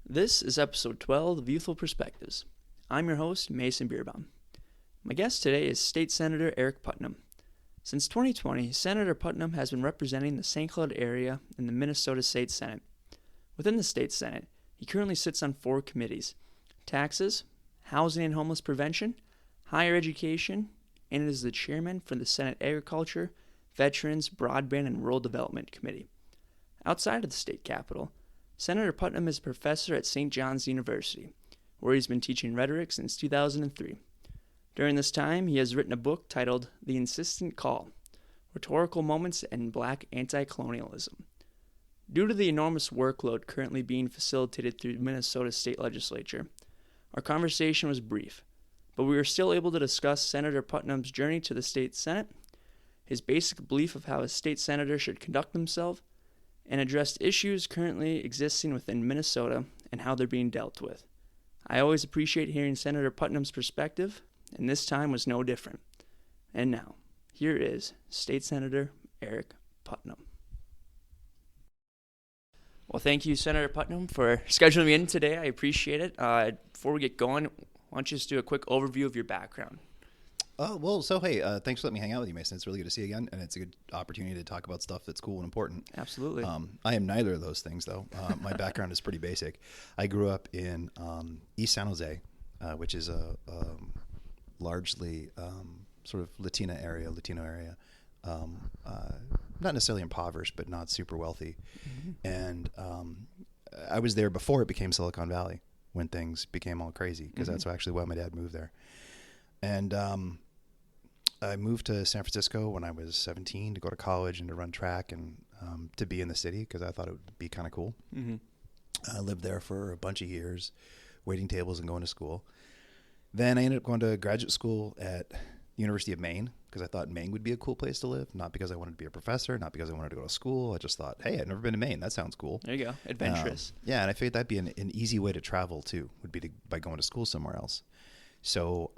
This is episode 12 of Youthful Perspectives. I'm your host, Mason Beerbaum. My guest today is State Senator Aric Putnam. Since 2020, Senator Putnam has been representing the St. Cloud area in the Minnesota State Senate. Within the State Senate, he currently sits on 4 committees: taxes, housing and homeless prevention, higher education, and is the chairman for the Senate Agriculture, Veterans, Broadband, and Rural Development Committee. Outside of the state capitol, Senator Putnam is a professor at St. John's University, where he's been teaching rhetoric since 2003. During this time, he has written a book titled The Insistent Call: Rhetorical Moments in Black Anti-Colonialism. Due to the enormous workload currently being facilitated through the Minnesota State Legislature, our conversation was brief, but we were still able to discuss Senator Putnam's journey to the state Senate, his basic belief of how a state senator should conduct himself, and addressed issues currently existing within Minnesota and how they're being dealt with. I always appreciate hearing Senator Putnam's perspective, and this time was no different. And now, here is State Senator Aric Putnam. Well, thank you, Senator Putnam, for scheduling me in today. I appreciate it. Before we get going, why don't you just do a quick overview of your background? Hey, thanks for letting me hang out with you, Mason. It's really good to see you again, and it's a good opportunity to talk about stuff that's cool and important. Absolutely. I am neither of those things, though. My background is pretty basic. I grew up in East San Jose, which is a largely sort of Latino area, not necessarily impoverished, but not super wealthy. Mm-hmm. And I was there before it became Silicon Valley, when things became all crazy, because that's actually why my dad moved there. And I moved to San Francisco when I was 17 to go to college and to run track and to be in the city because I thought it would be kind of cool. Mm-hmm. I lived there for a bunch of years, waiting tables and going to school. Then I ended up going to graduate school at the University of Maine because I thought Maine would be a cool place to live, not because I wanted to be a professor, not because I wanted to go to school. I just thought, hey, I've never been to Maine. That sounds cool. There you go. Adventurous. Yeah, and I figured that'd be an easy way to travel, too, would be by going to school somewhere else. So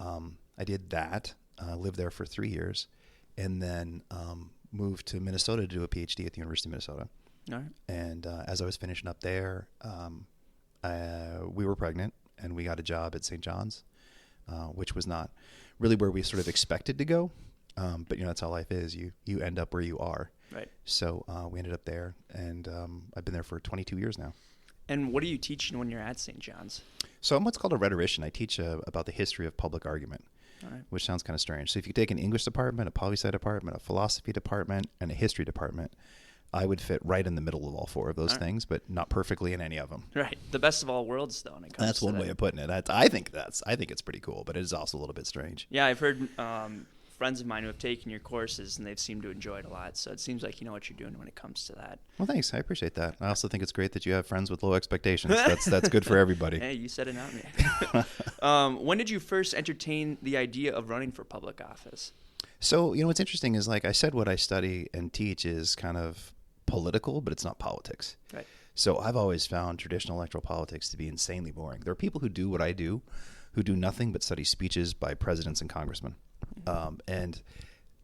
I did that, lived there for 3 years, and then moved to Minnesota to do a PhD at the University of Minnesota. All right. And as I was finishing up there, we were pregnant, and we got a job at St. John's, which was not really where we sort of expected to go. But, that's how life is. You end up where you are. Right. So we ended up there, and I've been there for 22 years now. And what are you teaching when you're at St. John's? So I'm what's called a rhetorician. I teach about the history of public argument, which sounds kind of strange. So if you take an English department, a poli-sci department, a philosophy department, and a history department, I would fit right in the middle of all 4 of those things, but not perfectly in any of them. Right. The best of all worlds, though, when it comes That's to one that. way of putting it. I think it's pretty cool, but it is also a little bit strange. Yeah, I've heard friends of mine who have taken your courses, and they've seemed to enjoy it a lot. So it seems like you know what you're doing when it comes to that. Well, thanks. I appreciate that. I also think it's great that you have friends with low expectations. That's good for everybody. Hey, you said it, not me. When did you first entertain the idea of running for public office? So, what's interesting is, like I said, what I study and teach is kind of political, but it's not politics. Right. So I've always found traditional electoral politics to be insanely boring. There are people who do what I do, who do nothing but study speeches by presidents and congressmen. And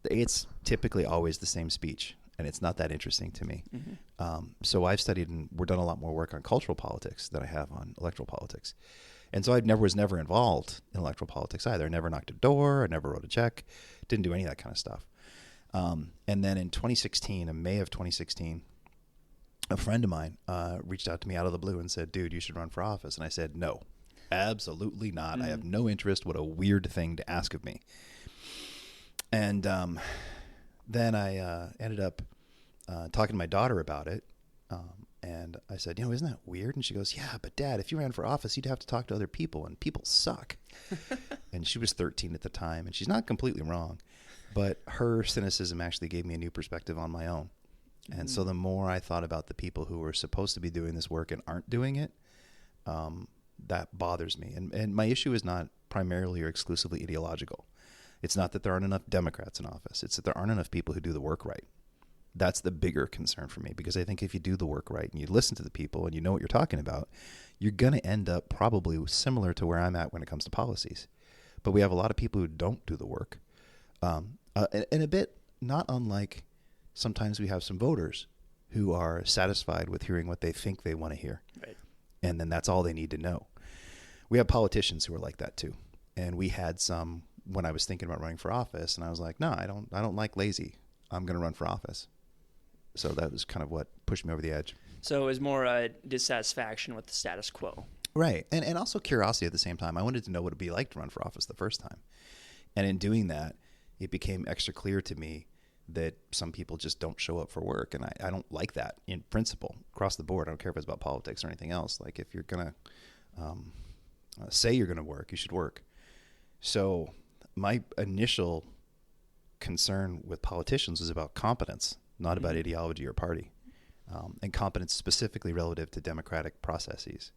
it's typically always the same speech, and it's not that interesting to me. Mm-hmm. So I've studied and we're done a lot more work on cultural politics than I have on electoral politics. And so I was never involved in electoral politics either. I never knocked a door. I never wrote a check. Didn't do any of that kind of stuff. And then in 2016, in May of 2016, a friend of mine reached out to me out of the blue and said, dude, you should run for office. And I said, no, absolutely not. I have no interest. What a weird thing to ask of me. And then I ended up talking to my daughter about it. And I said, isn't that weird? And she goes, yeah, but Dad, if you ran for office, you'd have to talk to other people, and people suck. And she was 13 at the time, and she's not completely wrong. But her cynicism actually gave me a new perspective on my own. And so the more I thought about the people who were supposed to be doing this work and aren't doing it, that bothers me. And my issue is not primarily or exclusively ideological. It's not that there aren't enough Democrats in office. It's that there aren't enough people who do the work right. That's the bigger concern for me, because I think if you do the work right and you listen to the people and you know what you're talking about, you're going to end up probably similar to where I'm at when it comes to policies. But we have a lot of people who don't do the work. And a bit not unlike sometimes we have some voters who are satisfied with hearing what they think they want to hear. Right. And then that's all they need to know. We have politicians who are like that too. And we had some when I was thinking about running for office, and I was like, no, I don't like lazy. I'm going to run for office. So that was kind of what pushed me over the edge. So it was more a dissatisfaction with the status quo. Right. And also curiosity at the same time. I wanted to know what it'd be like to run for office the first time. And in doing that, it became extra clear to me that some people just don't show up for work. And I don't like that in principle across the board. I don't care if it's about politics or anything else. Like if you're going to say you're going to work, you should work. So my initial concern with politicians was about competence, not about ideology or party. And competence specifically relative to democratic processes.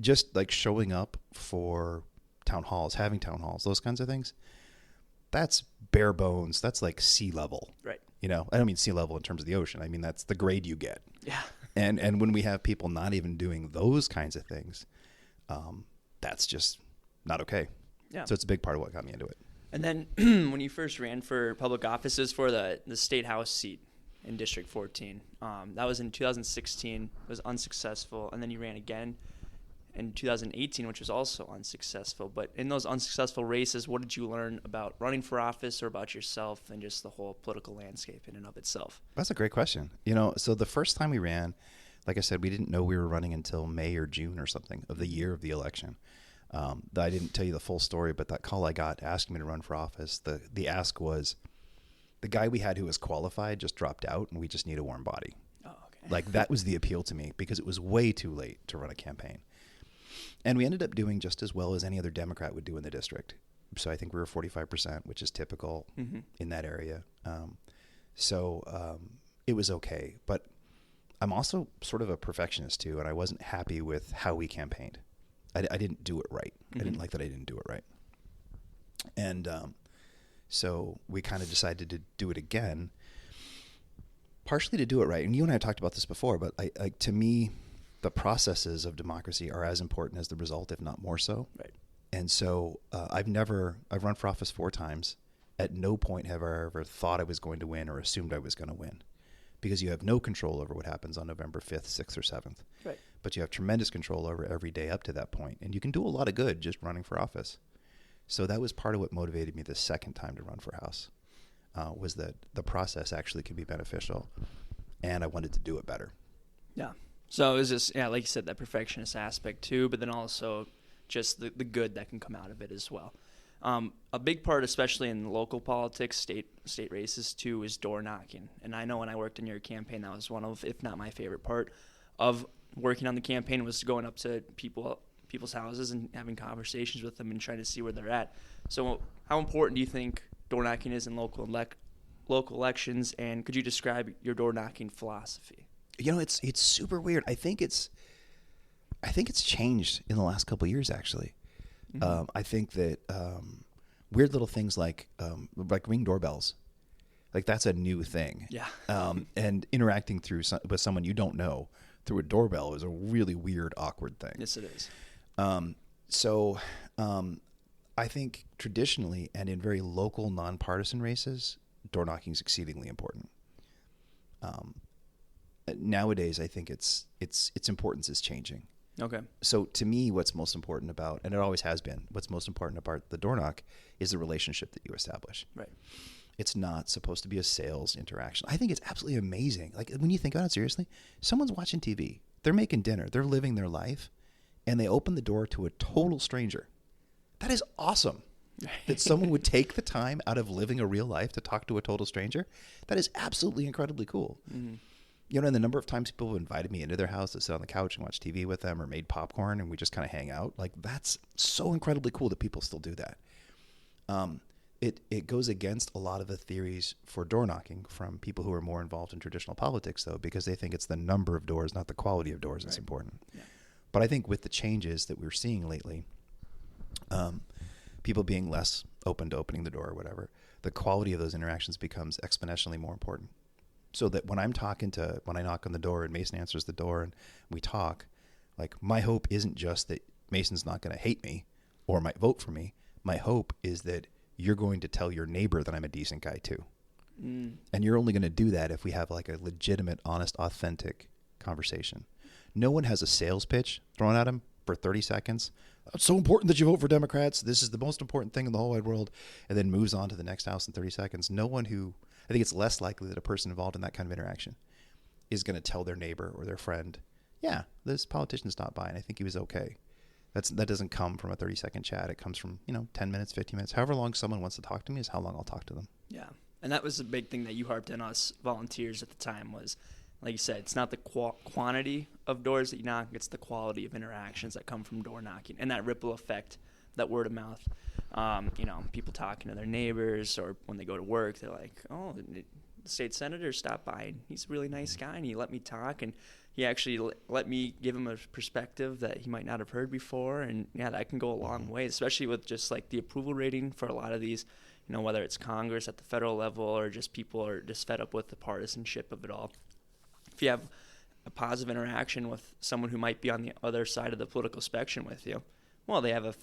Just like showing up for town halls, having town halls, those kinds of things, that's bare bones. That's like sea level. Right. I don't mean sea level in terms of the ocean. I mean, that's the grade you get. Yeah. And when we have people not even doing those kinds of things, that's just not okay. Yeah. So it's a big part of what got me into it. And then when you first ran for public offices for the state house seat in District 14, that was in 2016. It was unsuccessful. And then you ran again in 2018, which was also unsuccessful. But in those unsuccessful races, what did you learn about running for office or about yourself and just the whole political landscape in and of itself? That's a great question. So the first time we ran, like I said, we didn't know we were running until May or June or something of the year of the election. I didn't tell you the full story, but that call I got asking me to run for office, the ask was, the guy we had who was qualified just dropped out and we just need a warm body. Oh, okay. Like that was the appeal to me because it was way too late to run a campaign. And we ended up doing just as well as any other Democrat would do in the district. So I think we were 45%, which is typical in that area. So it was okay. But I'm also sort of a perfectionist too, and I wasn't happy with how we campaigned. I didn't do it right. I didn't like that I didn't do it right. And so we kind of decided to do it again, partially to do it right. And you and I talked about this before, but to me, the processes of democracy are as important as the result, if not more so. Right. And so I've run for office 4 times. At no point have I ever thought I was going to win or assumed I was going to win, because you have no control over what happens on November 5th, 6th, or 7th. Right. But you have tremendous control over every day up to that point. And you can do a lot of good just running for office. So that was part of what motivated me the second time to run for House, was that the process actually can be beneficial. And I wanted to do it better. Yeah. So it was just, like you said, that perfectionist aspect too, but then also just the good that can come out of it as well. A big part, especially in local politics, state races too, is door knocking. And I know when I worked in your campaign, that was one of, if not my favorite part of working on the campaign, was going up to people's houses and having conversations with them and trying to see where they're at. So how important do you think door knocking is in local elections, and could you describe your door knocking philosophy? It's super weird. I think it's changed in the last couple of years, actually. I think that weird little things like ring doorbells, like that's a new thing. Yeah. And interacting with someone you don't know through a doorbell is a really weird, awkward thing. Yes, it is. So I think traditionally and in very local, nonpartisan races, door knocking is exceedingly important. Nowadays, I think its importance is changing. Okay. So to me, what's most important about, and it always has been, what's most important about the door knock is the relationship that you establish. Right. It's not supposed to be a sales interaction. I think it's absolutely amazing. Like when you think about it seriously, someone's watching TV, they're making dinner, they're living their life, and they open the door to a total stranger. That is awesome. That someone would take the time out of living a real life to talk to a total stranger. That is absolutely incredibly cool. Mm-hmm. And the number of times people have invited me into their house to sit on the couch and watch TV with them, or made popcorn and we just kind of hang out. Like that's so incredibly cool that people still do that. It goes against a lot of the theories for door knocking from people who are more involved in traditional politics, though, because they think it's the number of doors, not the quality of doors, that's important. Yeah. But I think with the changes that we're seeing lately, people being less open to opening the door or whatever, the quality of those interactions becomes exponentially more important. So that when I knock on the door and Mason answers the door and we talk, like my hope isn't just that Mason's not going to hate me or might vote for me. My hope is that you're going to tell your neighbor that I'm a decent guy too. And you're only going to do that if we have like a legitimate, honest, authentic conversation. No one has a sales pitch thrown at him for 30 seconds. It's so important that you vote for Democrats. This is the most important thing in the whole wide world. And then moves on to the next house in 30 seconds. No one who, I think it's less likely that a person involved in that kind of interaction is going to tell their neighbor or their friend, yeah, this politician stopped by and I think he was okay. That doesn't come from a 30-second chat. It comes from, 10 minutes, 15 minutes. However long someone wants to talk to me is how long I'll talk to them. Yeah. And that was the big thing that you harped on us volunteers at the time was, like you said, it's not the quantity of doors that you knock, it's the quality of interactions that come from door knocking and that ripple effect, that word of mouth. People talking to their neighbors or when they go to work, they're like, oh, the state senator stopped by and he's a really nice guy and he let me talk and he actually let me give him a perspective that he might not have heard before. And yeah, that can go a long way, especially with just like the approval rating for a lot of these, whether it's Congress at the federal level or just people are just fed up with the partisanship of it all. If you have a positive interaction with someone who might be on the other side of the political spectrum with you, well, they have a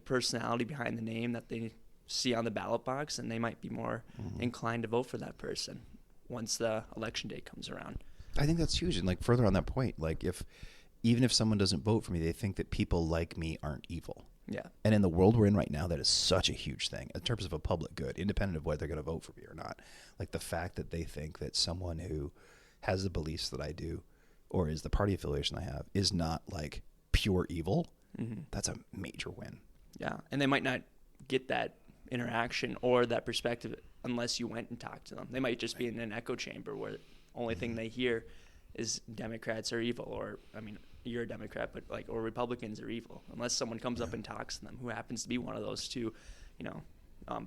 personality behind the name that they see on the ballot box, and they might be more inclined to vote for that person once the election day comes around. I think that's huge. And like further on that point, like even if someone doesn't vote for me, they think that people like me aren't evil. Yeah. And in the world we're in right now, that is such a huge thing in terms of a public good, independent of whether they're going to vote for me or not. Like the fact that they think that someone who has the beliefs that I do or is the party affiliation I have is not like pure evil. Mm-hmm. That's a major win. Yeah. And they might not get that interaction or that perspective unless you went and talked to them. They might just be in an echo chamber where the only thing they hear is Democrats are evil, or you're a Democrat, but or Republicans are evil. Unless someone comes up and talks to them, who happens to be one of those two,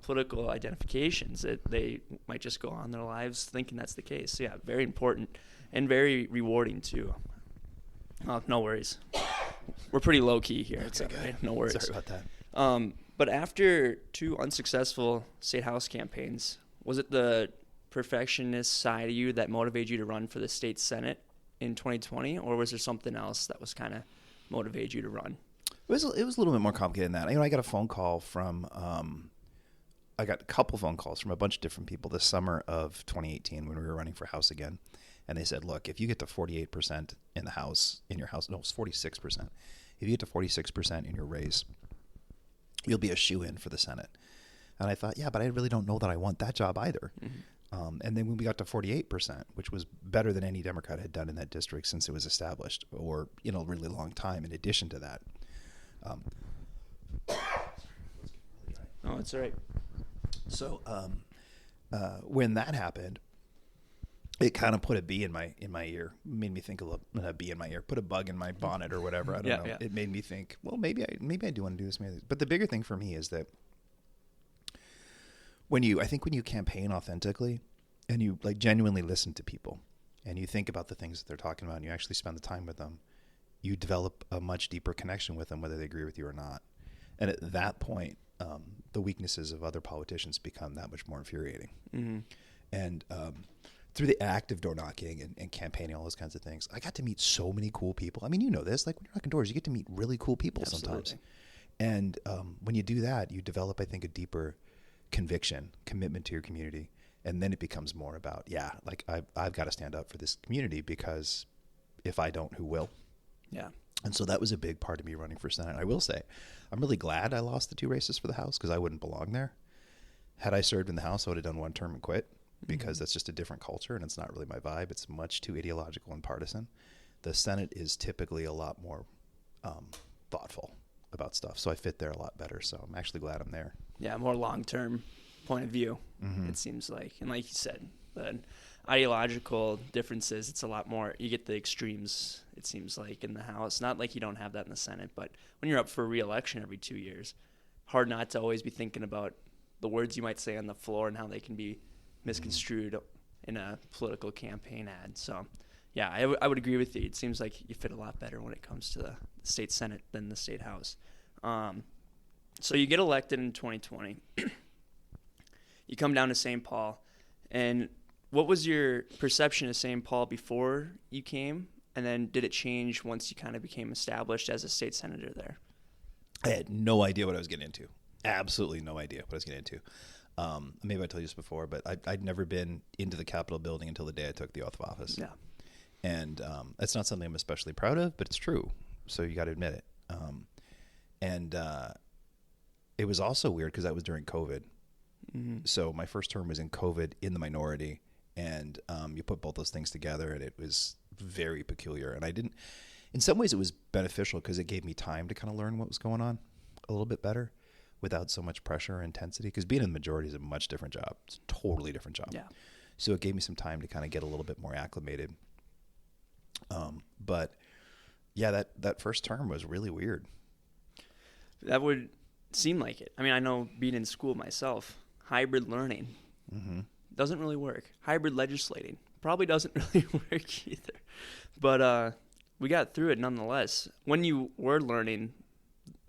political identifications, that they might just go on their lives thinking that's the case. So yeah, very important and very rewarding too. Oh, no worries. We're pretty low key here. It's okay. Right. No worries. Sorry about that. But after 2 unsuccessful state house campaigns, was it the perfectionist side of you that motivated you to run for the state senate in 2020, or was there something else that was kind of motivated you to run? It was a little bit more complicated than that. I got a phone call from I got a couple phone calls from a bunch of different people this summer of 2018 when we were running for House again. And they said, look, if you get to 48% in the House, in your House, no, it's 46%. If you get to 46% in your race, you'll be a shoo-in for the Senate. And I thought, yeah, but I really don't know that I want that job either. Mm-hmm. And then when we got to 48%, which was better than any Democrat had done in that district since it was established, or a really long time in addition to that. Oh, it's all right. So when that happened, it kind of put a bee in my ear, made me think a bee in my ear, put a bug in my bonnet or whatever. I don't know. Yeah. It made me think, well, maybe I do want to do this. Maybe. But the bigger thing for me is that when you campaign authentically and you genuinely listen to people and you think about the things that they're talking about and you actually spend the time with them, you develop a much deeper connection with them, whether they agree with you or not. And at that point, the weaknesses of other politicians become that much more infuriating. Mm-hmm. And through the act of door knocking and campaigning, all those kinds of things, I got to meet so many cool people. This, when you're knocking doors, you get to meet really cool people. Absolutely. Sometimes. And when you do that, you develop, I think, a deeper commitment to your community. And then it becomes more about, I've got to stand up for this community because if I don't, who will? Yeah. And so that was a big part of me running for Senate. I will say, I'm really glad I lost the 2 races for the House because I wouldn't belong there. Had I served in the House, I would have done 1 term and quit because that's just a different culture and it's not really my vibe. It's much too ideological and partisan. The Senate is typically a lot more thoughtful about stuff. So I fit there a lot better. So I'm actually glad I'm there. Yeah, more long-term point of view, it seems like. And like you said, the ideological differences, it's a lot more, you get the extremes, it seems like, in the House. Not like you don't have that in the Senate, but when you're up for re-election every 2 years, hard not to always be thinking about the words you might say on the floor and how they can be misconstrued in a political campaign ad. So, yeah, I would agree with you. It seems like you fit a lot better when it comes to the state Senate than the state House. So you get elected in 2020. You come down to St. Paul. And what was your perception of St. Paul before you came? And then did it change once you kind of became established as a state senator there? I had no idea what I was getting into. Absolutely no idea what I was getting into. Maybe I told you this before, but I'd never been into the Capitol building until the day I took the oath of office. Yeah. And that's not something I'm especially proud of, but it's true. So you got to admit it. And it was also weird because that was during COVID. Mm-hmm. So my first term was in COVID, in the minority, and you put both those things together, and it was very peculiar. And in some ways it was beneficial because it gave me time to kind of learn what was going on a little bit better without so much pressure or intensity, because being in the majority is a much different job. It's a totally different job. Yeah. So it gave me some time to kind of get a little bit more acclimated. But yeah, that first term was really weird. That would seem like it. I mean, I know being in school myself, hybrid learning doesn't really work. Hybrid legislating probably doesn't really work either. But we got through it nonetheless. When you were learning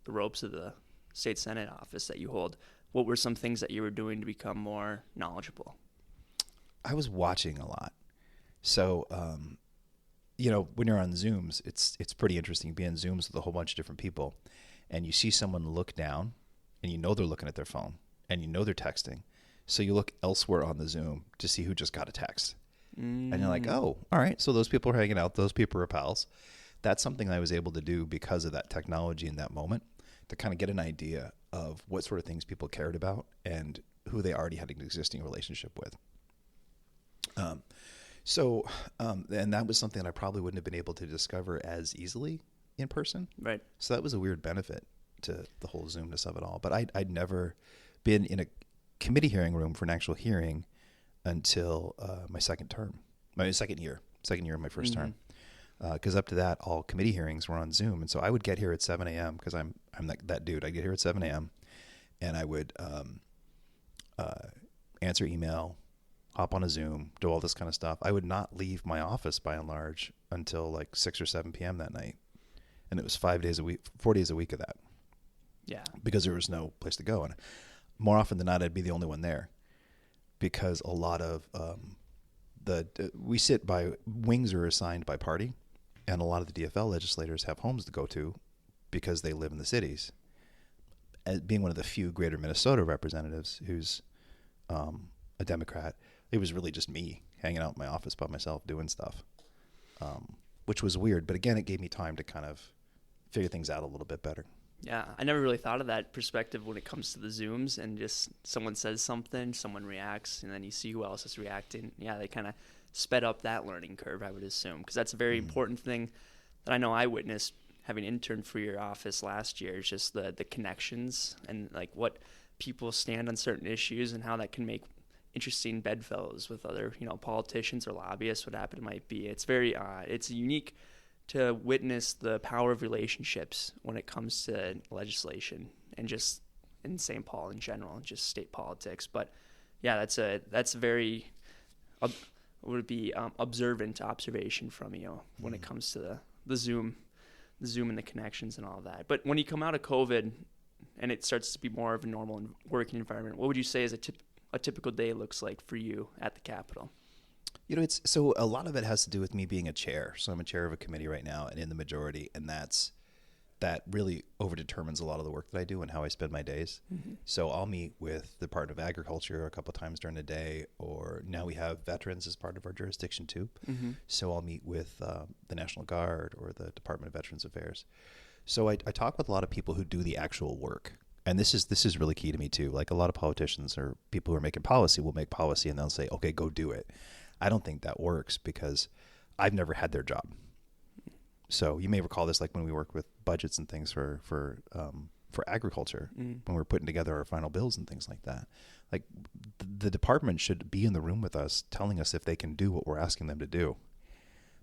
the ropes of the state senate office that you hold, what were some things that you were doing to become more knowledgeable? I was watching a lot. So, when you're on Zooms, it's pretty interesting. Being on Zooms with a whole bunch of different people, and you see someone look down, and you know they're looking at their phone, and you know they're texting. So you look elsewhere on the Zoom to see who just got a text. And you're like, oh, all right, so those people are hanging out. Those people are pals. That's something I was able to do because of that technology in that moment, to kind of get an idea of what sort of things people cared about and who they already had an existing relationship with. And that was something I probably wouldn't have been able to discover as easily in person. Right. So that was a weird benefit to the whole Zoomness of it all. But I'd never been in a committee hearing room for an actual hearing until my second year of my first term. Because up to that, all committee hearings were on Zoom. And so I would get here at 7 a.m. because I'm that dude. I get here at 7 a.m. and I would answer email, hop on a Zoom, do all this kind of stuff. I would not leave my office by and large until like 6 or 7 p.m. that night. And it was 4 days a week of that. Yeah. Because there was no place to go. And more often than not, I'd be the only one there, because a lot of wings are assigned by party, and a lot of the DFL legislators have homes to go to because they live in the cities. As being one of the few greater Minnesota representatives who's a Democrat, it was really just me hanging out in my office by myself doing stuff, which was weird. But again, it gave me time to kind of figure things out a little bit better. Yeah, I never really thought of that perspective when it comes to the Zooms, and just someone says something, someone reacts, and then you see who else is reacting. Yeah, they kind of sped up that learning curve, I would assume, because that's a very important thing that I know I witnessed having interned for your office last year. Is just the connections and like what people stand on certain issues and how that can make interesting bedfellows with other politicians or lobbyists, what it might be. It's very it's unique to witness the power of relationships when it comes to legislation and just in St. Paul in general and just state politics. But yeah, that's very observant observation from you when it comes to the Zoom and the connections and all of that. But when you come out of COVID and it starts to be more of a normal working environment, what would you say is a typical day looks like for you at the Capitol? So a lot of it has to do with me being a chair. So I'm a chair of a committee right now and in the majority, and that really overdetermines a lot of the work that I do and how I spend my days. Mm-hmm. So I'll meet with the Department of Agriculture a couple of times during the day, or now we have veterans as part of our jurisdiction too. Mm-hmm. So I'll meet with the National Guard or the Department of Veterans Affairs. So I talk with a lot of people who do the actual work. And this is really key to me too. Like a lot of politicians or people who are making policy will make policy and they'll say, okay, go do it. I don't think that works because I've never had their job. So you may recall this, like when we work with budgets and things for agriculture, when we're putting together our final bills and things like that. Like the department should be in the room with us, telling us if they can do what we're asking them to do,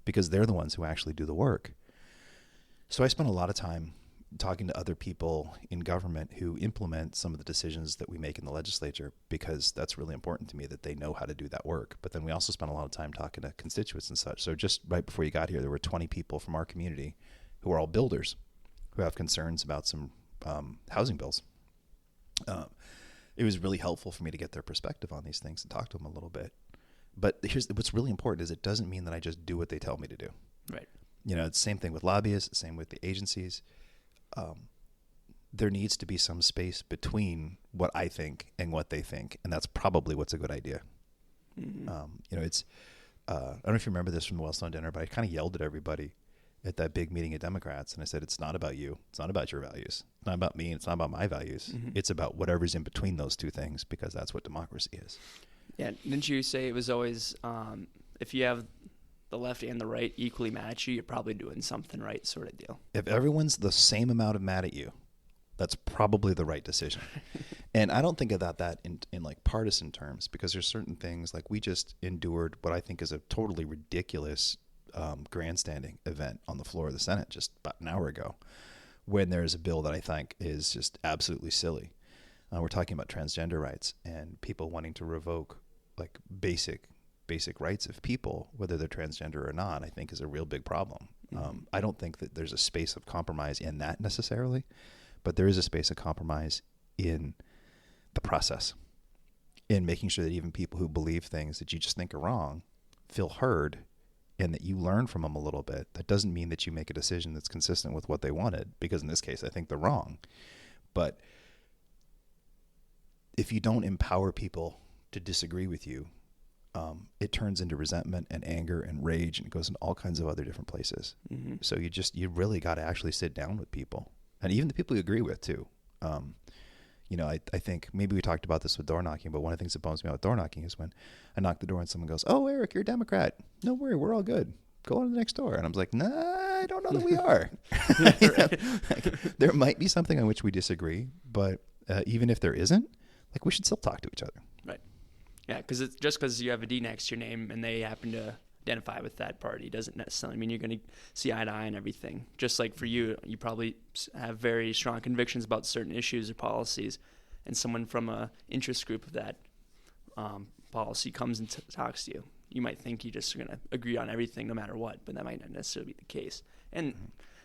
because they're the ones who actually do the work. So I spend a lot of time talking to other people in government who implement some of the decisions that we make in the legislature, because that's really important to me that they know how to do that work. But then we also spend a lot of time talking to constituents and such. So just right before you got here, there were 20 people from our community who are all builders who have concerns about some housing bills. It was really helpful for me to get their perspective on these things and talk to them a little bit. But what's really important is it doesn't mean that I just do what they tell me to do. Right. It's the same thing with lobbyists, same with the agencies. There needs to be some space between what I think and what they think, and that's probably what's a good idea. Mm-hmm. I don't know if you remember this from the Wellstone dinner, but I kind of yelled at everybody at that big meeting of Democrats. And I said, it's not about you. It's not about your values. It's not about me. It's not about my values. Mm-hmm. It's about whatever's in between those two things, because that's what democracy is. Yeah. Didn't you say it was always, if you have the left and the right equally mad at you, you're probably doing something right, sort of deal. If everyone's the same amount of mad at you, that's probably the right decision. And I don't think of that in like partisan terms, because there's certain things, like we just endured what I think is a totally ridiculous grandstanding event on the floor of the Senate just about an hour ago, when there's a bill that I think is just absolutely silly. We're talking about transgender rights and people wanting to revoke like basic rights of people, whether they're transgender or not. I think is a real big problem. I don't think that there's a space of compromise in that necessarily, but there is a space of compromise in the process, in making sure that even people who believe things that you just think are wrong feel heard, and that you learn from them a little bit. That doesn't mean that you make a decision that's consistent with what they wanted, because in this case, I think they're wrong. But if you don't empower people to disagree with you, it turns into resentment and anger and rage, and it goes in all kinds of other different places. Mm-hmm. So you really got to actually sit down with people, and even the people you agree with too. I think maybe we talked about this with door knocking, but one of the things that bums me out with door knocking is when I knock the door and someone goes, "Oh, Aric, you're a Democrat. No worry, we're all good. Go on to the next door." And I'm like, "Nah, I don't know that we are." There might be something on which we disagree, but even if there isn't, like, we should still talk to each other. Right. Yeah, because it's just because you have a D next to your name and they happen to identify with that party doesn't necessarily mean you're going to see eye to eye on everything. Just like for you, you probably have very strong convictions about certain issues or policies, and someone from a interest group of that policy comes and talks to you. You might think you just are going to agree on everything no matter what, but that might not necessarily be the case. And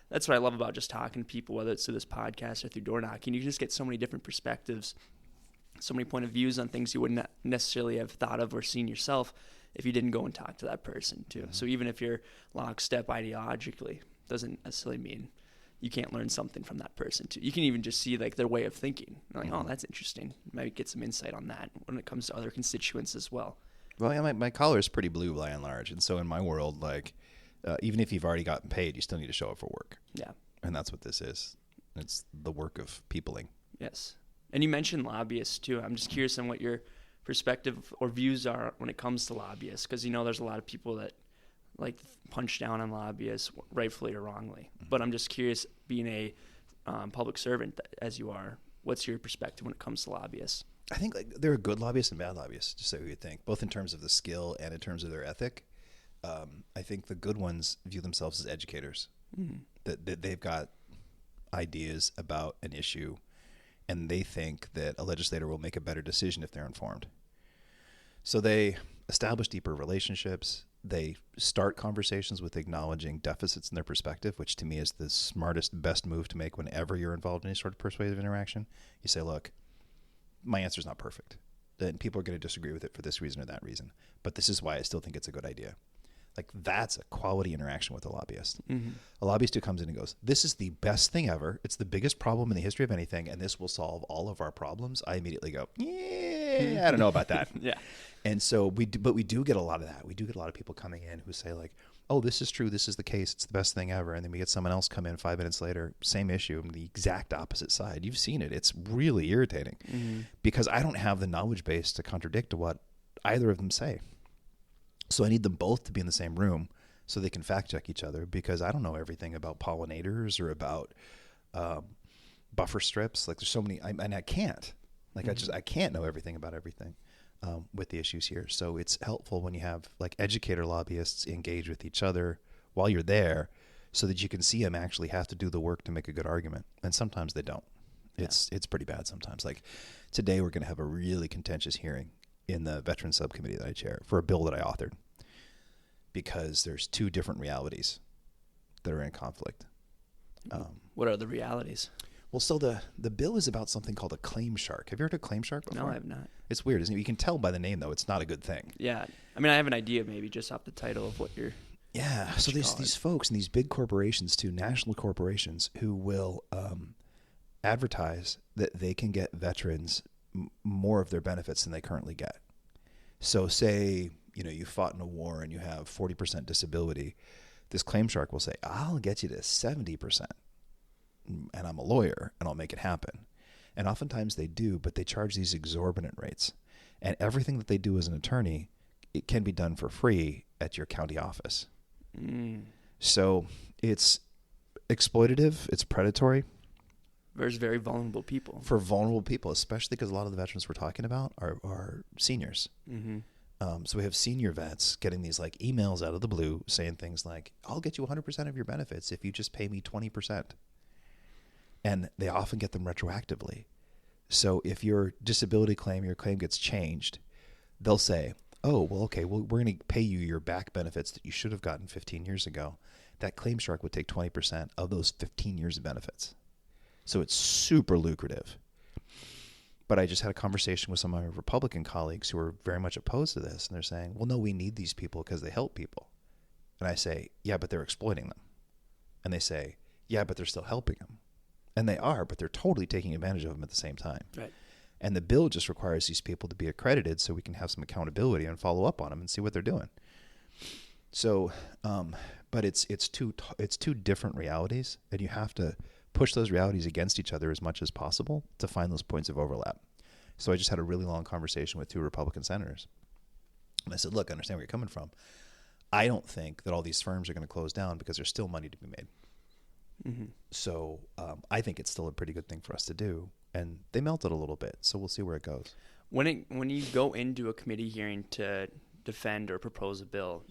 that's what I love about just talking to people, whether it's through this podcast or through door knocking. You just get so many different perspectives, so many point of views on things you wouldn't necessarily have thought of or seen yourself if you didn't go and talk to that person too. So even if you're lockstep ideologically, doesn't necessarily mean you can't learn something from that person too. You can even just see like their way of thinking. Like, oh, that's interesting. Maybe get some insight on that when it comes to other constituents as well. Well, yeah, my collar is pretty blue by and large. And so in my world, like, even if you've already gotten paid, you still need to show up for work. Yeah. And that's what this is. It's the work of peopling. Yes. And you mentioned lobbyists too. I'm just curious on what your perspective or views are when it comes to lobbyists, because there's a lot of people that like punch down on lobbyists, rightfully or wrongly. But I'm just curious, being a public servant as you are, what's your perspective when it comes to lobbyists? I think like there are good lobbyists and bad lobbyists, just so you would think, both in terms of the skill and in terms of their ethic. I think the good ones view themselves as educators, that they've got ideas about an issue, and they think that a legislator will make a better decision if they're informed. So they establish deeper relationships. They start conversations with acknowledging deficits in their perspective, which to me is the smartest, best move to make whenever you're involved in any sort of persuasive interaction. You say, look, my answer is not perfect. Then people are going to disagree with it for this reason or that reason. But this is why I still think it's a good idea. Like, that's a quality interaction with a lobbyist. A lobbyist who comes in and goes, this is the best thing ever. It's the biggest problem in the history of anything, and this will solve all of our problems. I immediately go, yeah, I don't know about that. Yeah. And so we do get a lot of that. We do get a lot of people coming in who say like, oh, this is true. This is the case. It's the best thing ever. And then we get someone else come in 5 minutes later, same issue, on the exact opposite side. You've seen it. It's really irritating because I don't have the knowledge base to contradict what either of them say. So I need them both to be in the same room so they can fact check each other, because I don't know everything about pollinators or about buffer strips. Like, there's so many, and I can't. Like, I can't know everything about everything with the issues here. So it's helpful when you have like educator lobbyists engage with each other while you're there, so that you can see them actually have to do the work to make a good argument. And sometimes they don't. It's pretty bad sometimes. Like today, we're going to have a really contentious hearing in the Veterans Subcommittee that I chair for a bill that I authored, because there's two different realities that are in conflict. What are the realities? Well, so the bill is about something called a claim shark. Have you heard of claim shark before? No, I have not. It's weird, isn't it? You can tell by the name, though, it's not a good thing. Yeah. I mean, I have an idea maybe just off the title of what you're... Yeah. So there's these folks and these big corporations too, national corporations, who will advertise that they can get veterans more of their benefits than they currently get. So say you fought in a war and you have 40% disability, this claim shark will say, I'll get you to 70%. And I'm a lawyer and I'll make it happen. And oftentimes they do, but they charge these exorbitant rates. And everything that they do as an attorney, it can be done for free at your county office. So it's exploitative, it's predatory. There's very vulnerable people. For vulnerable people, especially because a lot of the veterans we're talking about are seniors. So we have senior vets getting these like emails out of the blue saying things like, I'll get you 100% of your benefits if you just pay me 20%. And they often get them retroactively. So if your disability claim, your claim gets changed, they'll say, oh, well, okay, well, we're going to pay you your back benefits that you should have gotten 15 years ago. That claim shark would take 20% of those 15 years of benefits. So it's super lucrative. But I just had a conversation with some of my Republican colleagues who are very much opposed to this. And they're saying, well, no, we need these people because they help people. And I say, yeah, but they're exploiting them. And they say, yeah, but they're still helping them. And they are, but they're totally taking advantage of them at the same time. Right. And the bill just requires these people to be accredited so we can have some accountability and follow up on them and see what they're doing. So, but it's two different realities, and you have to push those realities against each other as much as possible to find those points of overlap. So I just had a really long conversation with two Republican senators. And I said, look, I understand where you're coming from. I don't think that all these firms are going to close down because there's still money to be made. So I think it's still a pretty good thing for us to do. And they melted a little bit, so we'll see where it goes. When you go into a committee hearing to defend or propose a bill,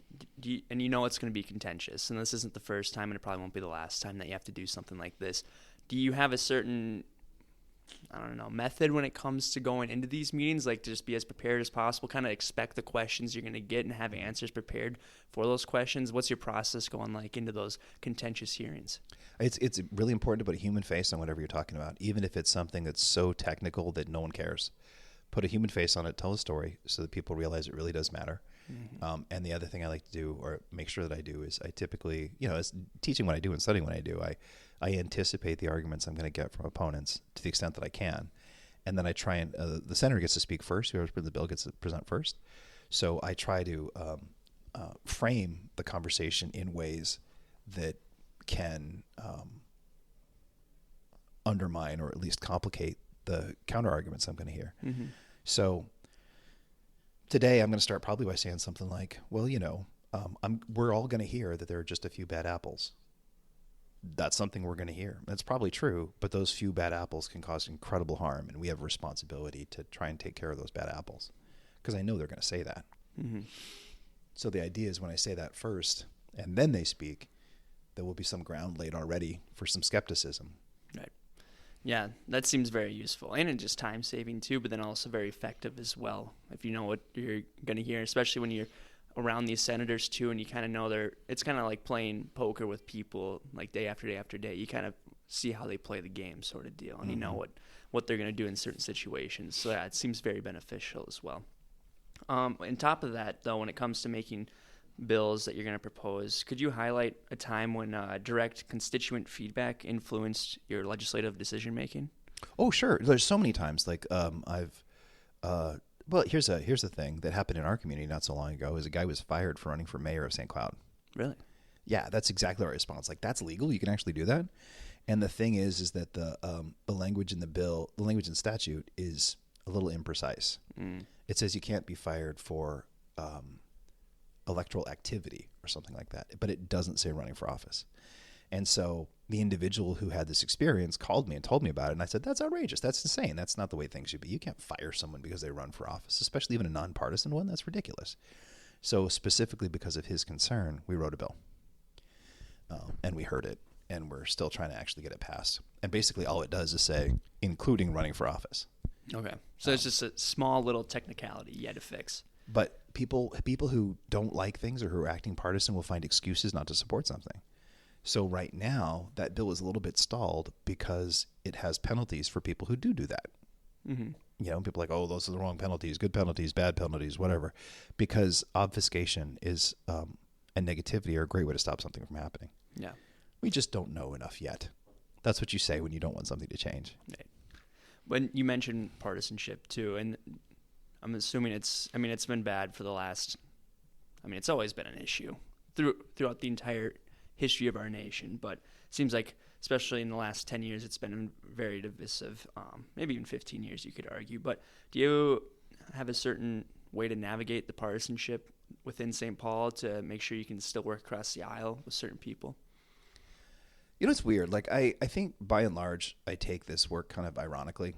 and you know it's going to be contentious, and this isn't the first time and it probably won't be the last time that you have to do something like this, do you have a certain, method when it comes to going into these meetings, like to just be as prepared as possible, kind of expect the questions you're going to get and have answers prepared for those questions? What's your process going like into those contentious hearings? It's really important to put a human face on whatever you're talking about, even if it's something that's so technical that no one cares. Put a human face on it, tell a story so that people realize it really does matter. And the other thing I like to do, or make sure that I do, is I typically, as teaching what I do and studying what I do, I anticipate the arguments I'm going to get from opponents to the extent that I can. And then I try and, the senator gets to speak first, whoever's put the bill gets to present first. So I try to frame the conversation in ways that can undermine or at least complicate the counter arguments I'm going to hear. So today I'm going to start probably by saying something like, well, we're all going to hear that there are just a few bad apples. That's something we're going to hear. That's probably true, but those few bad apples can cause incredible harm, and we have a responsibility to try and take care of those bad apples, because I know they're going to say that. So the idea is when I say that first and then they speak, there will be some ground laid already for some skepticism. Right. Yeah, that seems very useful, and it's just time saving too, but then also very effective as well. If you know what you're going to hear, especially when you're around these senators too, and you kind of know it's kind of like playing poker with people, like day after day after day. You kind of see how they play the game, sort of deal, and you know what they're going to do in certain situations. So yeah, it seems very beneficial as well. On top of that, though, when it comes to making bills that you're going to propose, could you highlight a time when direct constituent feedback influenced your legislative decision making? Oh, sure. There's so many times. Like well, here's a thing that happened in our community not so long ago. Is a guy was fired for running for mayor of St. Cloud. Really? Yeah, that's exactly our response. Like, that's legal. You can actually do that. And the thing is that the language in the bill, the language in statute, is a little imprecise. It says you can't be fired for electoral activity or something like that, but it doesn't say running for office. And so the individual who had this experience called me and told me about it, and I said, that's outrageous. That's insane. That's not the way things should be. You can't fire someone because they run for office, especially even a nonpartisan one. That's ridiculous. So specifically because of his concern, we wrote a bill, and we heard it, and we're still trying to actually get it passed. And basically all it does is say, including running for office. Okay. So it's just a small little technicality you had to fix. But people who don't like things or who are acting partisan will find excuses not to support something. So right now, that bill is a little bit stalled because it has penalties for people who do that. People are like, oh, those are the wrong penalties, good penalties, bad penalties, whatever. Because obfuscation is and negativity are a great way to stop something from happening. Yeah. We just don't know enough yet. That's what you say when you don't want something to change. Right. When you mentioned partisanship too, and I'm assuming it's been bad for the last I mean, it's always been an issue throughout the entire history of our nation, but it seems like, especially in the last 10 years, it's been very divisive, maybe even 15 years, you could argue. But do you have a certain way to navigate the partisanship within St. Paul to make sure you can still work across the aisle with certain people? You know, it's weird. Like, I think by and large, I take this work kind of ironically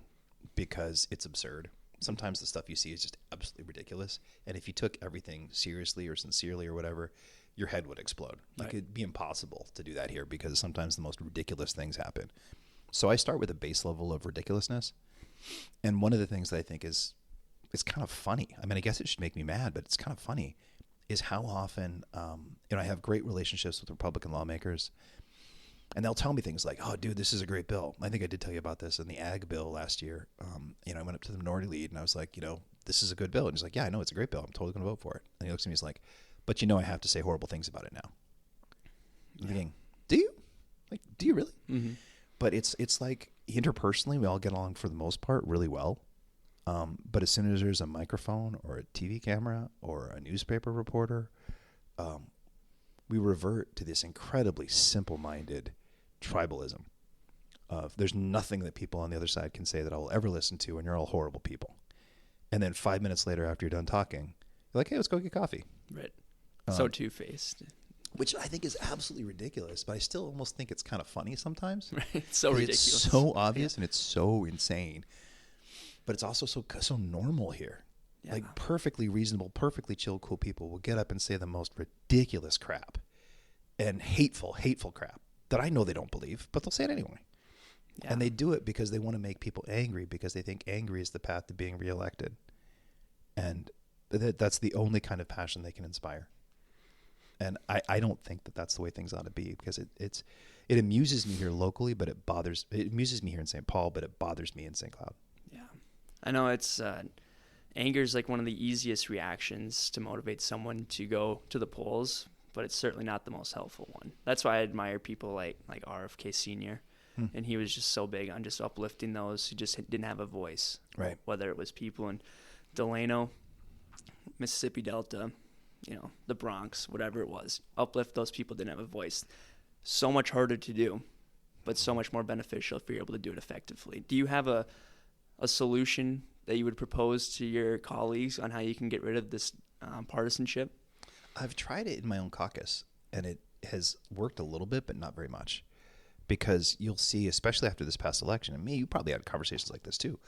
because it's absurd. Sometimes the stuff you see is just absolutely ridiculous. And if you took everything seriously or sincerely or whatever, your head would explode. Like, Right. it'd be impossible to do that here because sometimes the most ridiculous things happen. So I start with a base level of ridiculousness. And one of the things that I think is kind of funny, I mean, I guess it should make me mad, but it's kind of funny, is how often, I have great relationships with Republican lawmakers. And they'll tell me things like, oh, dude, this is a great bill. I think I did tell you about this in the ag bill last year. I went up to the minority lead and I was like, this is a good bill. And he's like, yeah, I know it's a great bill. I'm totally going to vote for it. And he looks at me, he's like, but I have to say horrible things about it now. I'm thinking, do you? Like, do you really? Mm-hmm. But it's like interpersonally, we all get along for the most part really well. But as soon as there's a microphone or a TV camera or a newspaper reporter, we revert to this incredibly simple-minded tribalism of there's nothing that people on the other side can say that I will ever listen to, and you're all horrible people. And then 5 minutes later, after you're done talking, you're like, hey, let's go get coffee. Right. So two-faced. Which I think is absolutely ridiculous, but I still almost think it's kind of funny sometimes. Right. It's so ridiculous. It's so obvious and it's so insane. But it's also so normal here. Yeah. Like perfectly reasonable, perfectly chill, cool people will get up and say the most ridiculous crap and hateful crap that I know they don't believe, but they'll say it anyway. Yeah. And they do it because they want to make people angry because they think angry is the path to being reelected. And that's the only kind of passion they can inspire. And I don't think that that's the way things ought to be because it amuses me here locally, but it amuses me here in St. Paul, but it bothers me in St. Cloud. Yeah. I know it's anger is like one of the easiest reactions to motivate someone to go to the polls, but it's certainly not the most helpful one. That's why I admire people like RFK Sr. And he was just so big on just uplifting those who just didn't have a voice. Right. Whether it was people in Delano, Mississippi Delta, the Bronx, whatever it was. Uplift those people that didn't have a voice. So much harder to do, but so much more beneficial if you're able to do it effectively. Do you have a solution that you would propose to your colleagues on how you can get rid of this partisanship? I've tried it in my own caucus, and it has worked a little bit, but not very much. Because you'll see, especially after this past election, and you probably had conversations like this too.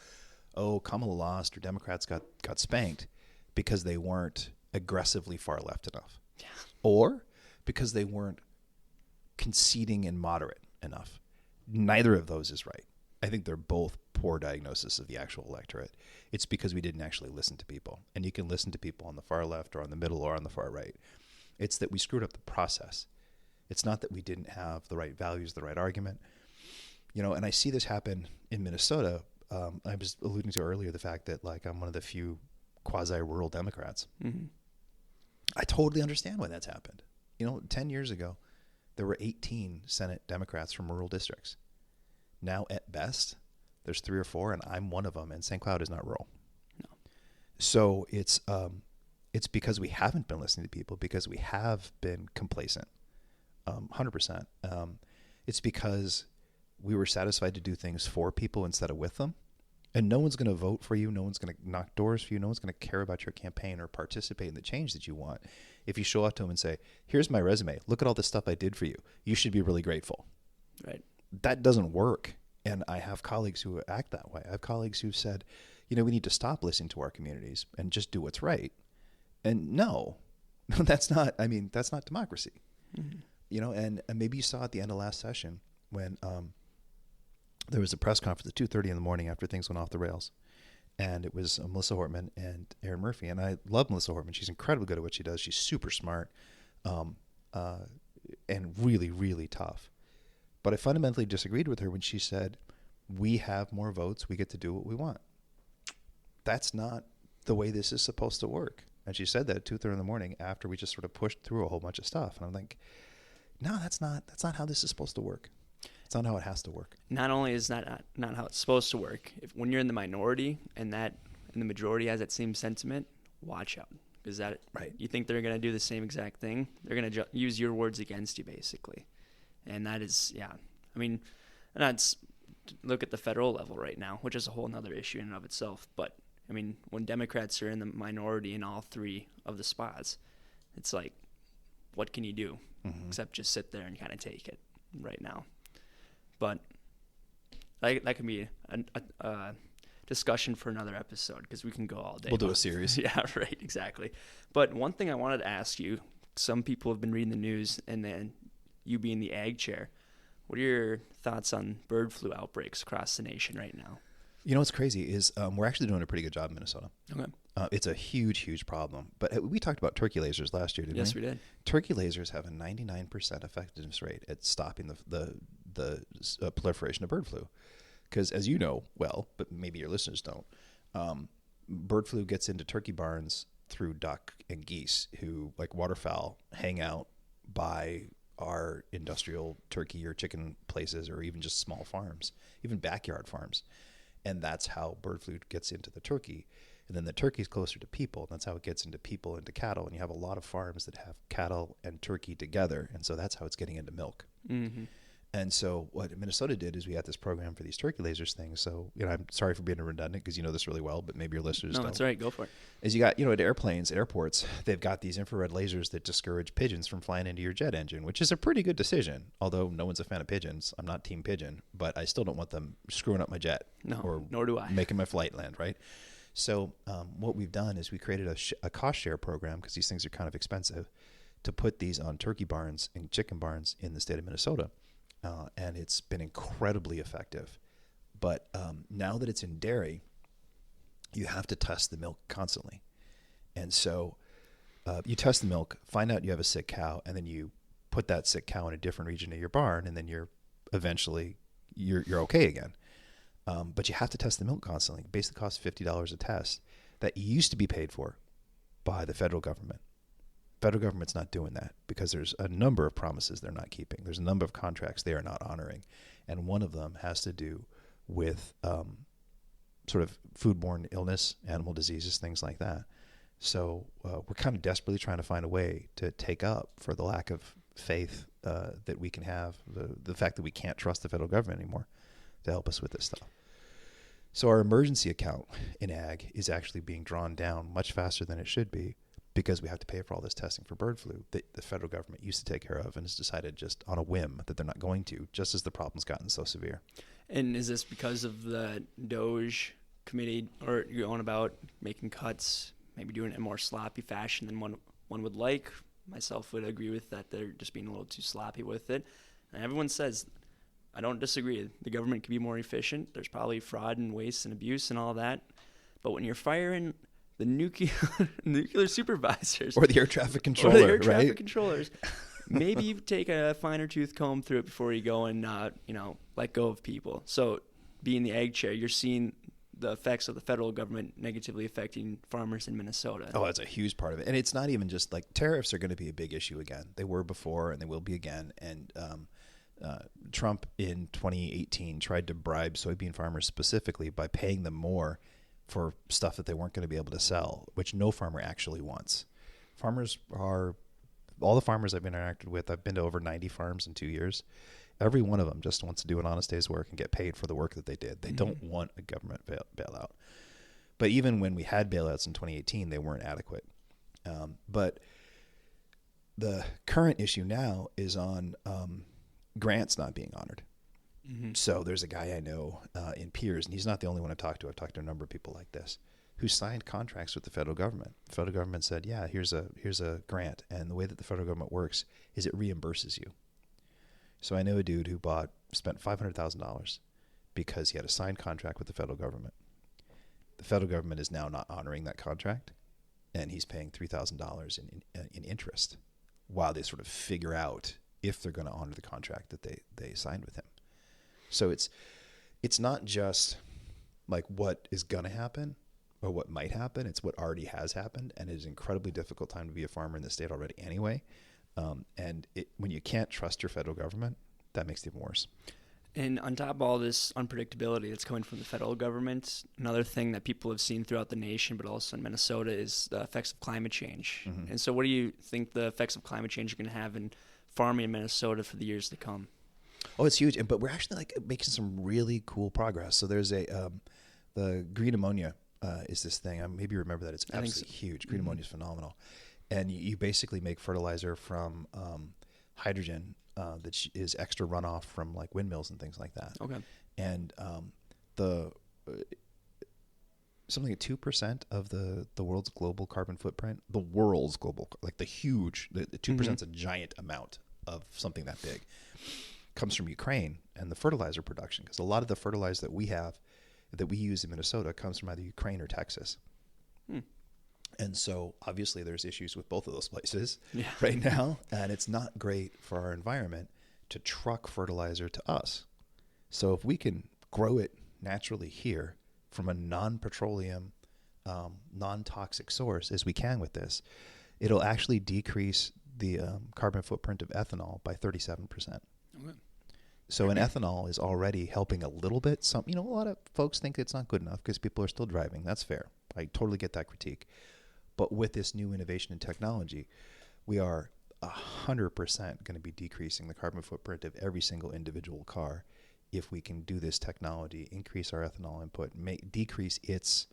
Oh, Kamala lost, or Democrats got spanked because they weren't aggressively far left enough. Yeah. Or because they weren't conceding and moderate enough. Neither of those is right. I think they're both poor diagnosis of the actual electorate. It's because we didn't actually listen to people. And you can listen to people on the far left or on the middle or on the far right. It's that we screwed up the process. It's not that we didn't have the right values, the right argument. And I see this happen in Minnesota. I was alluding to earlier the fact that I'm one of the few quasi-rural Democrats. Mm-hmm. I totally understand why that's happened. 10 years ago, there were 18 Senate Democrats from rural districts. Now, at best, there's 3 or 4, and I'm one of them, and St. Cloud is not rural. No. So it's because we haven't been listening to people, because we have been complacent, 100%. It's because we were satisfied to do things for people instead of with them. And no one's going to vote for you. No one's going to knock doors for you. No one's going to care about your campaign or participate in the change that you want. If you show up to them and say, here's my resume. Look at all the stuff I did for you. You should be really grateful. Right. That doesn't work. And I have colleagues who act that way. I have colleagues who've said, we need to stop listening to our communities and just do what's right. And no, that's not democracy. Mm-hmm. And maybe you saw at the end of last session when there was a press conference at 2:30 in the morning after things went off the rails. And it was Melissa Hortman and Aaron Murphy. And I love Melissa Hortman. She's incredibly good at what she does. She's super smart and really, really tough. But I fundamentally disagreed with her when she said, we have more votes. We get to do what we want. That's not the way this is supposed to work. And she said that at 2:30 in the morning after we just sort of pushed through a whole bunch of stuff. And I'm like, no, that's not how this is supposed to work. It's not how it has to work. Not only is that not how it's supposed to work, when you're in the minority and the majority has that same sentiment, watch out. Is that Right. You think they're going to do the same exact thing? They're going to use your words against you, basically. And that is, yeah. I mean, and that's look at the federal level right now, which is a whole other issue in and of itself. But I mean, when Democrats are in the minority in all three of the spots, it's like, what can you do except just sit there and kind of take it right now? But that can be a discussion for another episode because we can go all day. We'll do a series. Yeah, right, exactly. But one thing I wanted to ask you, some people have been reading the news, and then you being the ag chair, what are your thoughts on bird flu outbreaks across the nation right now? You know what's crazy is we're actually doing a pretty good job in Minnesota. Okay. It's a huge, huge problem. But we talked about turkey lasers last year, didn't we? Yes, we did. Turkey lasers have a 99% effectiveness rate at stopping the proliferation of bird flu. Because as you know well, but maybe your listeners don't, bird flu gets into turkey barns through duck and geese who, like waterfowl, hang out by our industrial turkey or chicken places or even just small farms, even backyard farms. And that's how bird flu gets into the turkey. And then the turkey is closer to people. And that's how it gets into people, into cattle. And you have a lot of farms that have cattle and turkey together. And so that's how it's getting into milk. Mm-hmm. And so what Minnesota did is we had this program for these turkey lasers things. So, I'm sorry for being redundant because you know this really well, but maybe your listeners don't. No, that's all right. Go for it. Is you got, at airplanes, airports, they've got these infrared lasers that discourage pigeons from flying into your jet engine, which is a pretty good decision. Although no one's a fan of pigeons. I'm not team pigeon, but I still don't want them screwing up my jet. No, or nor do I. Making my flight land, right? So what we've done is we created a cost share program because these things are kind of expensive to put these on turkey barns and chicken barns in the state of Minnesota. And it's been incredibly effective. But now that it's in dairy, you have to test the milk constantly. And so you test the milk, find out you have a sick cow, and then you put that sick cow in a different region of your barn, and then you're okay again. But you have to test the milk constantly. It basically costs $50 a test that used to be paid for by the federal government. Federal government's not doing that because there's a number of promises they're not keeping. There's a number of contracts they are not honoring. And one of them has to do with sort of foodborne illness, animal diseases, things like that. So we're kind of desperately trying to find a way to take up for the lack of faith that we can have, the fact that we can't trust the federal government anymore to help us with this stuff. So our emergency account in ag is actually being drawn down much faster than it should be because we have to pay for all this testing for bird flu that the federal government used to take care of and has decided just on a whim that they're not going to, just as the problem's gotten so severe. And is this because of the Doge committee or going about making cuts, maybe doing it in a more sloppy fashion than one would like? Myself would agree with that. They're just being a little too sloppy with it. And everyone says, I don't disagree. The government can be more efficient. There's probably fraud and waste and abuse and all that. But when you're firing the nuclear supervisors or the air traffic controller, controllers, maybe you take a finer tooth comb through it before you go and let go of people. So being the ag chair, you're seeing the effects of the federal government negatively affecting farmers in Minnesota. Oh, that's a huge part of it. And it's not even just like tariffs are going to be a big issue again. They were before and they will be again. And Trump in 2018 tried to bribe soybean farmers specifically by paying them more for stuff that they weren't going to be able to sell, which no farmer actually wants. All the farmers I've interacted with, I've been to over 90 farms in 2 years. Every one of them just wants to do an honest day's work and get paid for the work that they did. They don't want a government bailout. But even when we had bailouts in 2018, they weren't adequate. But the current issue now is on grants not being honored. Mm-hmm. So there's a guy I know in Piers, and he's not the only one I've talked to. I've talked to a number of people like this who signed contracts with the federal government. The federal government said, yeah, here's a grant. And the way that the federal government works is it reimburses you. So I know a dude who spent $500,000 because he had a signed contract with the federal government. The federal government is now not honoring that contract, and he's paying $3,000 in interest while they sort of figure out if they're going to honor the contract that they signed with him. So it's not just like what is going to happen or what might happen. It's what already has happened, and it is an incredibly difficult time to be a farmer in the state already anyway. And when you can't trust your federal government, that makes it even worse. And on top of all this unpredictability that's coming from the federal government, another thing that people have seen throughout the nation, but also in Minnesota, is the effects of climate change. Mm-hmm. And so what do you think the effects of climate change are going to have in farming in Minnesota for the years to come? Oh, it's huge. But we're actually like making some really cool progress. So there's the green ammonia is this thing. Maybe you remember that. It's absolutely huge. Green ammonia is phenomenal. And you basically make fertilizer from hydrogen that is extra runoff from like windmills and things like that. Okay. And the something like 2% of the world's global carbon footprint, the 2% is a giant amount of something that big, comes from Ukraine and the fertilizer production, because a lot of the fertilizer that we use in Minnesota comes from either Ukraine or Texas. And so obviously there's issues with both of those places right now, and it's not great for our environment to truck fertilizer to us. So if we can grow it naturally here from a non-petroleum, non-toxic source as we can with this, it'll actually decrease the carbon footprint of ethanol by 37%. Okay. So an ethanol is already helping a little bit. A lot of folks think it's not good enough because people are still driving. That's fair. I totally get that critique. But with this new innovation and technology, we are 100% going to be decreasing the carbon footprint of every single individual car if we can do this technology, increase our ethanol input, decrease its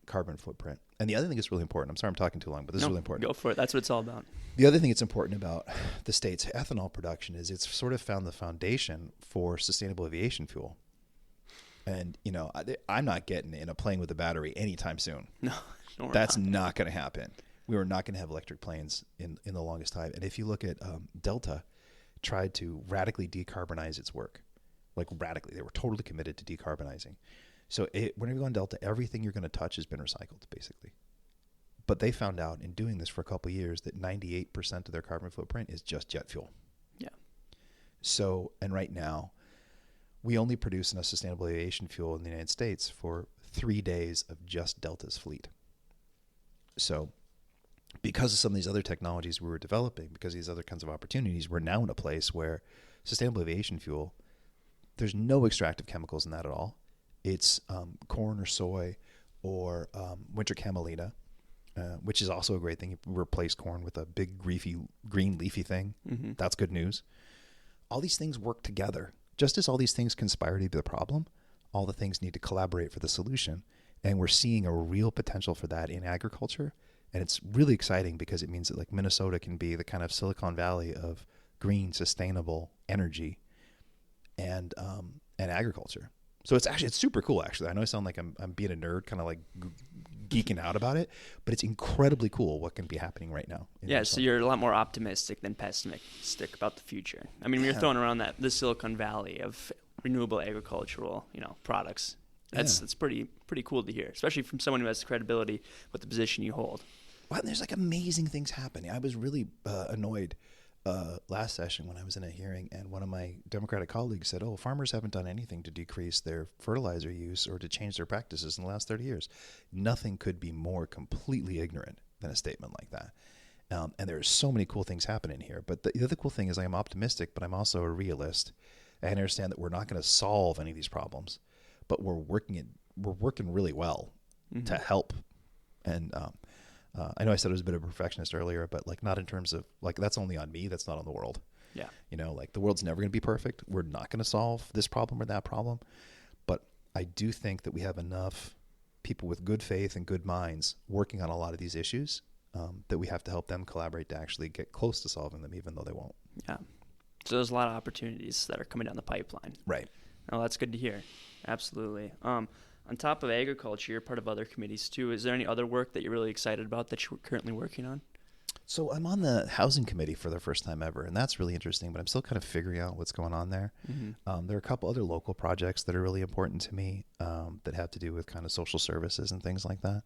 carbon footprint. And the other thing that's really important, I'm sorry I'm talking too long, but this is really important. Go for it. That's what it's all about. The other thing that's important about the state's ethanol production is it's sort of found the foundation for sustainable aviation fuel. And, I'm not getting in a plane with a battery anytime soon. No, that's not going to happen. We were not going to have electric planes in the longest time. And if you look at Delta, tried to radically decarbonize its work, like radically. They were totally committed to decarbonizing. So whenever you go on Delta, everything you're going to touch has been recycled, basically. But they found out in doing this for a couple of years that 98% of their carbon footprint is just jet fuel. Yeah. So, and right now, we only produce enough sustainable aviation fuel in the United States for 3 days of just Delta's fleet. So because of some of these other technologies we were developing, because of these other kinds of opportunities, we're now in a place where sustainable aviation fuel, there's no extractive chemicals in that at all. It's corn or soy or winter camelina, which is also a great thing. You replace corn with a big green leafy thing. Mm-hmm. That's good news. All these things work together. Just as all these things conspire to be the problem, all the things need to collaborate for the solution. And we're seeing a real potential for that in agriculture. And it's really exciting because it means that like Minnesota can be the kind of Silicon Valley of green, sustainable energy and agriculture. So it's super cool, actually. I know I sound like I'm being a nerd, kind of like geeking out about it, but it's incredibly cool what can be happening right now. Yeah, so you're a lot more optimistic than pessimistic about the future. I mean, you're throwing around the Silicon Valley of renewable agricultural, products. That's pretty cool to hear, especially from someone who has credibility with the position you hold. Well, there's like amazing things happening. I was really annoyed last session when I was in a hearing, and one of my Democratic colleagues said, "Oh, farmers haven't done anything to decrease their fertilizer use or to change their practices in the last 30 years." Nothing could be more completely ignorant than a statement like that. And there's so many cool things happening here. But the other cool thing is I'm optimistic, but I'm also a realist. I understand that we're not going to solve any of these problems, but we're working really well to help. And I know I said I was a bit of a perfectionist earlier, but like not in terms of like that's only on me. That's not on the world. Yeah. Like the world's never going to be perfect. We're not going to solve this problem or that problem. But I do think that we have enough people with good faith and good minds working on a lot of these issues that we have to help them collaborate to actually get close to solving them, even though they won't. Yeah. So there's a lot of opportunities that are coming down the pipeline. Right. Oh, that's good to hear. Absolutely. On top of agriculture, you're part of other committees too. Is there any other work that you're really excited about that you're currently working on? So I'm on the housing committee for the first time ever, and that's really interesting, but I'm still kind of figuring out what's going on there. Mm-hmm. There are a couple other local projects that are really important to me that have to do with kind of social services and things like that.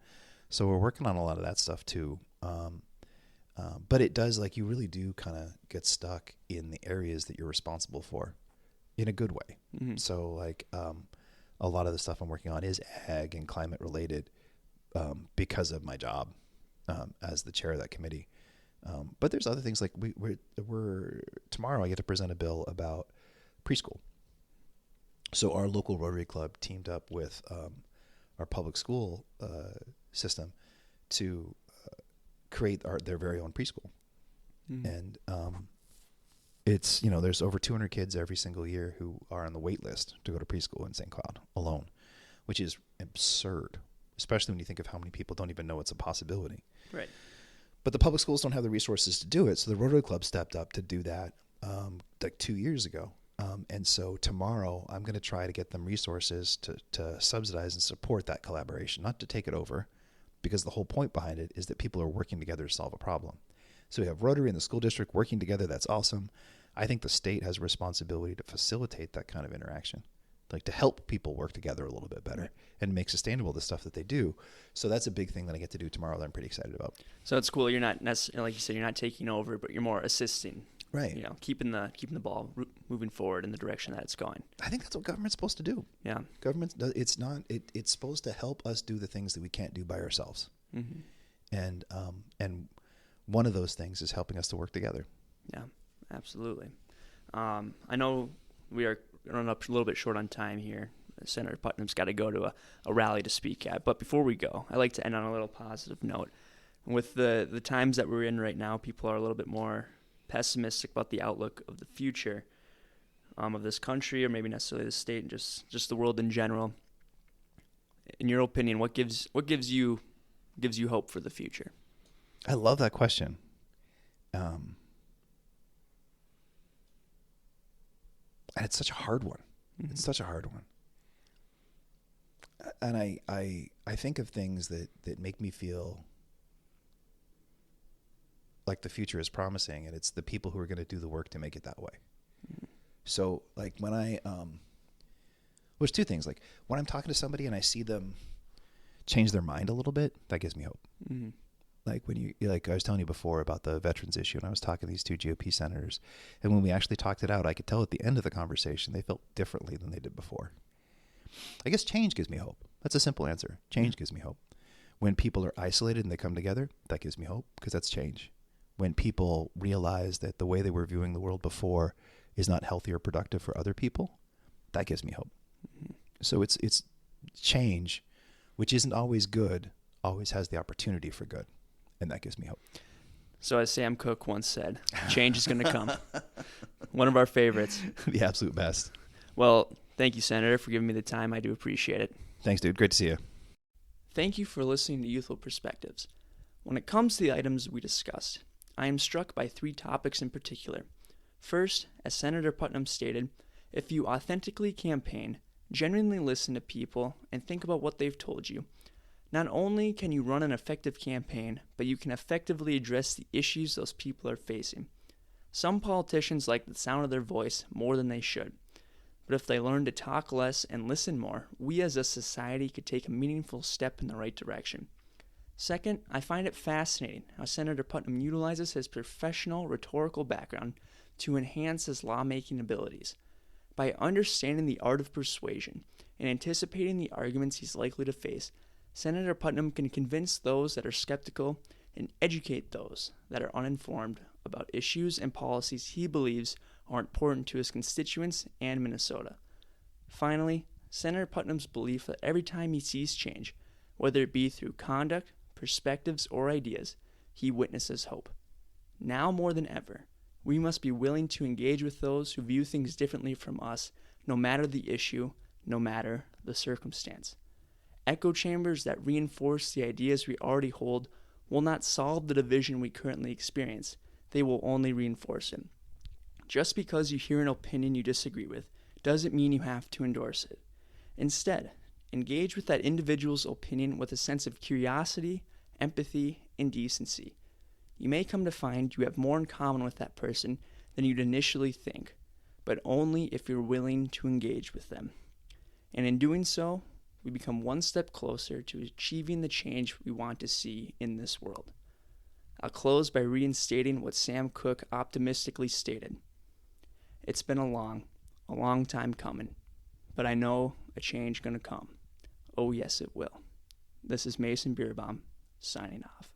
So we're working on a lot of that stuff too. But it does, like, you really do kind of get stuck in the areas that you're responsible for in a good way. Mm-hmm. So like a lot of the stuff I'm working on is ag and climate related because of my job as the chair of that committee. But there's other things like we're tomorrow I get to present a bill about preschool. So our local Rotary Club teamed up with our public school system to create their very own preschool. And it's, there's over 200 kids every single year who are on the wait list to go to preschool in St. Cloud alone, which is absurd, especially when you think of how many people don't even know it's a possibility. Right. But the public schools don't have the resources to do it, so the Rotary Club stepped up to do that like 2 years ago. And so tomorrow I'm going to try to get them resources to subsidize and support that collaboration, not to take it over, because the whole point behind it is that people are working together to solve a problem. So we have Rotary and the school district working together. That's awesome. I think the state has a responsibility to facilitate that kind of interaction, like to help people work together a little bit better and make sustainable the stuff that they do. So that's a big thing that I get to do tomorrow that I'm pretty excited about. So it's cool. You're not necessarily, like you said, you're not taking over, but you're more assisting. Right. Keeping the ball moving forward in the direction that it's going. I think that's what government's supposed to do. Yeah. It's supposed to help us do the things that we can't do by ourselves. And one of those things is helping us to work together. Yeah, absolutely. I know we are running up a little bit short on time here. Senator Putnam's got to go to a rally to speak at. But before we go, I like to end on a little positive note. With the times that we're in right now, people are a little bit more pessimistic about the outlook of the future of this country, or maybe necessarily the state, and just the world in general. In your opinion, what gives you hope for the future? I love that question. And it's such a hard one. It's such a hard one. And I think of things that make me feel like the future is promising, and it's the people who are going to do the work to make it that way. So like when there's two things. Like when I'm talking to somebody and I see them change their mind a little bit, that gives me hope. Like when like I was telling you before about the veterans issue, and I was talking to these two GOP senators, and when we actually talked it out, I could tell at the end of the conversation they felt differently than they did before. I guess change gives me hope. That's a simple answer. Change gives me hope. When people are isolated and they come together, that gives me hope, because that's change. When people realize that the way they were viewing the world before is not healthy or productive for other people, that gives me hope. So it's change, which isn't always good, always has the opportunity for good. And that gives me hope. So as Sam Cooke once said, change is going to come. One of our favorites. The absolute best. Well, thank you, Senator, for giving me the time. I do appreciate it. Thanks, dude. Great to see you. Thank you for listening to Youthful Perspectives. When it comes to the items we discussed, I am struck by 3 topics in particular. First, as Senator Putnam stated, if you authentically campaign, genuinely listen to people, and think about what they've told you, not only can you run an effective campaign, but you can effectively address the issues those people are facing. Some politicians like the sound of their voice more than they should. But if they learn to talk less and listen more, we as a society could take a meaningful step in the right direction. Second, I find it fascinating how Senator Putnam utilizes his professional rhetorical background to enhance his lawmaking abilities. By understanding the art of persuasion and anticipating the arguments he's likely to face, Senator Putnam can convince those that are skeptical and educate those that are uninformed about issues and policies he believes are important to his constituents and Minnesota. Finally, Senator Putnam's belief that every time he sees change, whether it be through conduct, perspectives, or ideas, he witnesses hope. Now more than ever, we must be willing to engage with those who view things differently from us, no matter the issue, no matter the circumstance. Echo chambers that reinforce the ideas we already hold will not solve the division we currently experience. They will only reinforce it. Just because you hear an opinion you disagree with doesn't mean you have to endorse it. Instead, engage with that individual's opinion with a sense of curiosity, empathy, and decency. You may come to find you have more in common with that person than you'd initially think, but only if you're willing to engage with them. And in doing so, we become one step closer to achieving the change we want to see in this world. I'll close by reinstating what Sam Cooke optimistically stated. It's been a long time coming, but I know a change gonna come. Oh yes, it will. This is Mason Beerbaum, signing off.